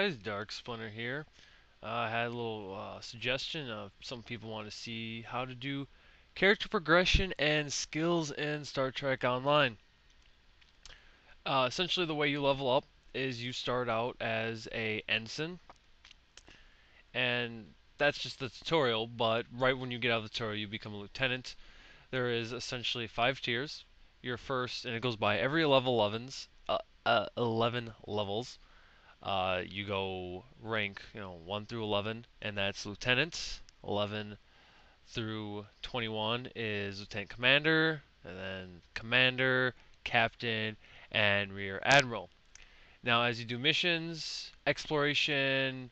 guys, Dark Splinter here. I had a little suggestion of some people want to see how to do character progression and skills in Star Trek Online. Essentially, the way you level up is you start out as a ensign, and that's just the tutorial. But right when you get out of the tutorial, you become a lieutenant. There is essentially 5 tiers. Your first, and it goes by every level 11 levels. You go rank, 1 through 11, and that's lieutenant. 11 through 21 is lieutenant commander, and then commander, captain, and rear admiral. Now, as you do missions, exploration,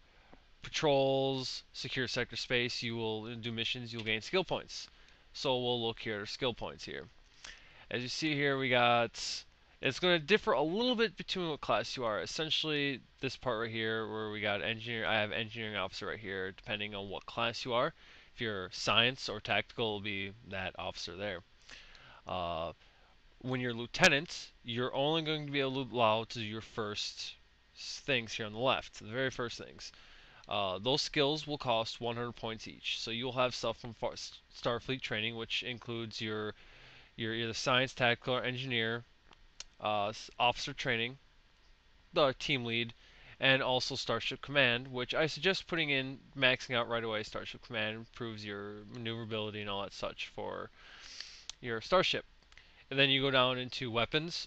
patrols, secure sector space, you will do missions. You'll gain skill points. So we'll look here at skill points here. As you see here, we got. It's going to differ a little bit between what class you are. Essentially, this part right here, where we got engineer, I have engineering officer right here, depending on what class you are. If you're science or tactical, it'll be that officer there. Uh, when you're lieutenant, you're only going to be allowed to do your first things here on the left, the very first things. Those skills will cost 100 points each. So you'll have stuff from Starfleet training, which includes your either science, tactical, or engineer, officer training, the team lead, and also Starship Command, which I suggest putting in maxing out right away. Starship Command improves your maneuverability and all that such for your starship. And then you go down into weapons.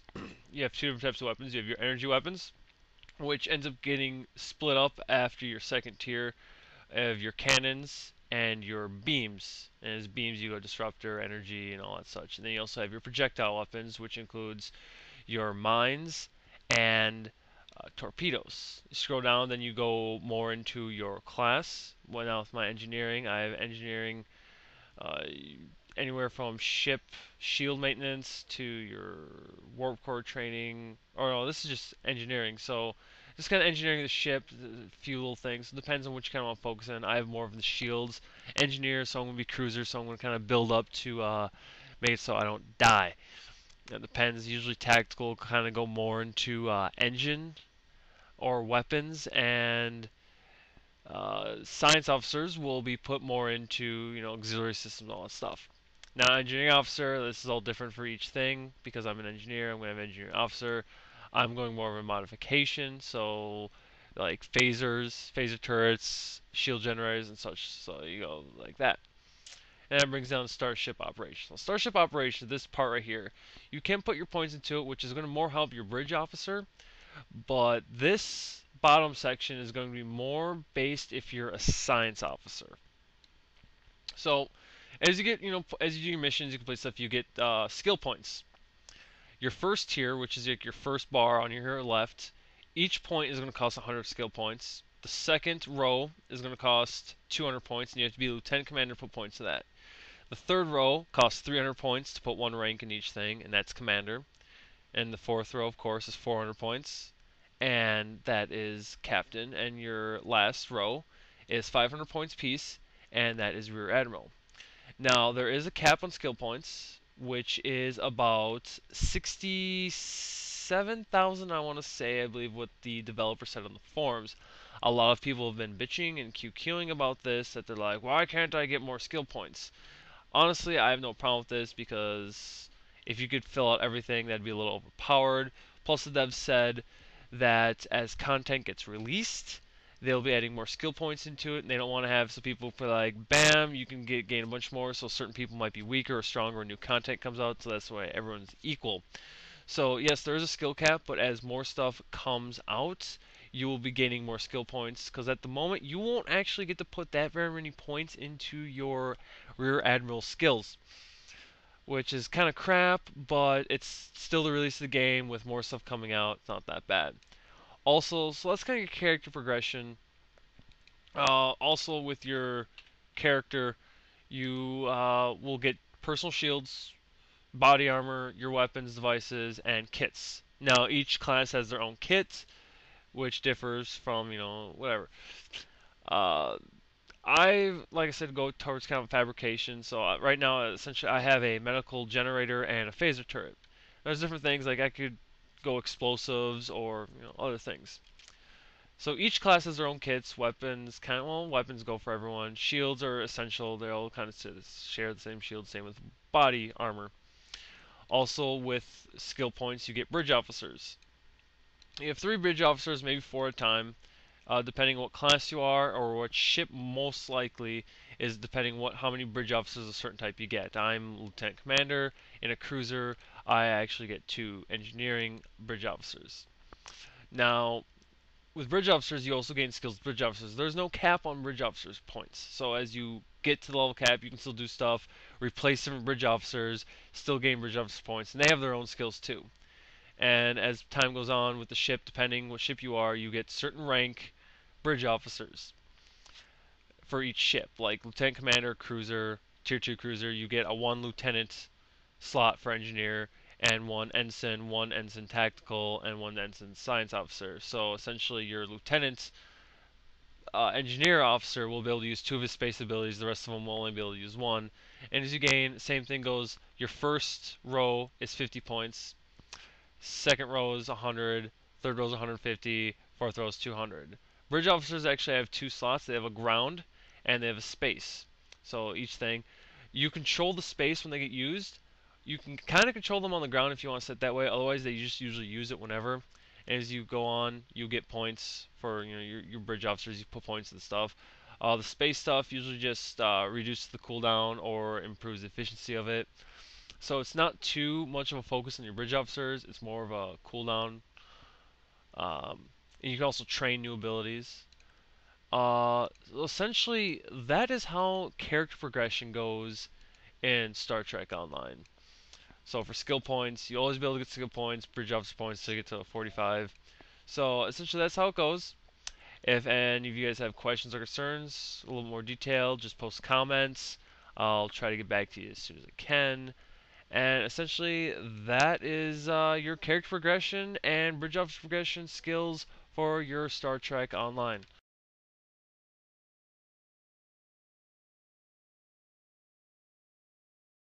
You have two different types of weapons. You have your energy weapons, which ends up getting split up after your second tier of your cannons and your beams. And as beams, you go disruptor, energy, and all that such. And then you also have your projectile weapons, which includes your mines and torpedoes. You scroll down, then you go more into your class. Well, now with my engineering, I have engineering uh, anywhere from ship shield maintenance to your warp core training. Or no, this is just engineering. So just kind of engineering the ship, a few little things. It depends on which kind I want to focus on. I have more of the shields engineer, so I'm going to be cruiser, so I'm going to kind of build up to make it so I don't die. It depends. Usually tactical kind of go more into engine or weapons, and science officers will be put more into auxiliary systems, all that stuff. Now, engineering officer, this is all different for each thing because I'm an engineer. I'm going to have engineering officer. I'm going more of a modification, so like phasers, phaser turrets, shield generators, and such. So you go like that. And that brings down Starship Operations. Now, Starship Operations, this part right here, you can put your points into it, which is going to more help your bridge officer. But this bottom section is going to be more based if you're a science officer. So, as you get, as you do your missions, you complete stuff, you get skill points. Your first tier, which is like your first bar on your left, each point is going to cost 100 skill points. The second row is going to cost 200 points, and you have to be Lieutenant Commander to put points to that. The third row costs 300 points to put one rank in each thing, and that's Commander. And the fourth row, of course, is 400 points, and that is Captain. And your last row is 500 points piece, and that is Rear Admiral. Now, there is a cap on skill points, which is about 67,000, I want to say, I believe, what the developer said on the forums. A lot of people have been bitching and QQing about this, that they're like, why can't I get more skill points? Honestly, I have no problem with this because if you could fill out everything, that'd be a little overpowered. Plus, the devs said that as content gets released, they'll be adding more skill points into it, and they don't want to have some people be like, bam, you can gain a bunch more, so certain people might be weaker or stronger when new content comes out, so that's why everyone's equal. So, yes, there is a skill cap, but as more stuff comes out, you will be gaining more skill points, because at the moment, you won't actually get to put that very many points into your Rear Admiral skills, which is kind of crap, but it's still the release of the game with more stuff coming out. It's not that bad. Also, so let's kind of get character progression. Also, with your character, you will get personal shields, body armor, your weapons, devices, and kits. Now, each class has their own kit, which differs from, whatever. Uh, like I said, go towards kind of fabrication. So right now, essentially, I have a medical generator and a phaser turret. There's different things like I could go explosives or other things. So each class has their own kits. Weapons, weapons go for everyone. Shields are essential. They all kind of share the same shield. Same with body armor. Also, with skill points, you get bridge officers. You have 3 bridge officers, maybe 4 at a time, depending what class you are or what ship. Most likely is depending how many bridge officers of a certain type you get. I'm lieutenant commander. In a cruiser, I actually get 2 engineering bridge officers. Now, with bridge officers, you also gain skills with bridge officers. There's no cap on bridge officers points. So as you get to the level cap, you can still do stuff, replace different bridge officers, still gain bridge officer points, and they have their own skills too. And as time goes on with the ship, depending what ship you are, you get certain rank bridge officers for each ship. Like lieutenant commander, cruiser, tier 2 cruiser, you get a 1 lieutenant slot for engineer, and 1 ensign tactical, and 1 ensign science officer. So essentially, your lieutenant engineer officer will be able to use 2 of his space abilities. The rest of them will only be able to use 1. And as you gain, same thing goes. Your first row is 50 points. Second row is 100. Third row is 150. Fourth row is 200. Bridge officers actually have 2 slots. They have a ground and they have a space. So each thing, you control the space when they get used. You can kind of control them on the ground if you want to set that way. Otherwise, they just usually use it whenever. And as you go on, you get points for your bridge officers. You put points in the stuff. The space stuff usually just reduces the cooldown or improves the efficiency of it. So it's not too much of a focus on your bridge officers. It's more of a cooldown. And you can also train new abilities. Essentially, that is how character progression goes in Star Trek Online. So for skill points, you always be able to get skill points, bridge officer points to get to 45. So essentially, that's how it goes. If any of you guys have questions or concerns, a little more detailed, just post comments. I'll try to get back to you as soon as I can. And essentially, that is your character progression and bridge officer progression skills for your Star Trek Online.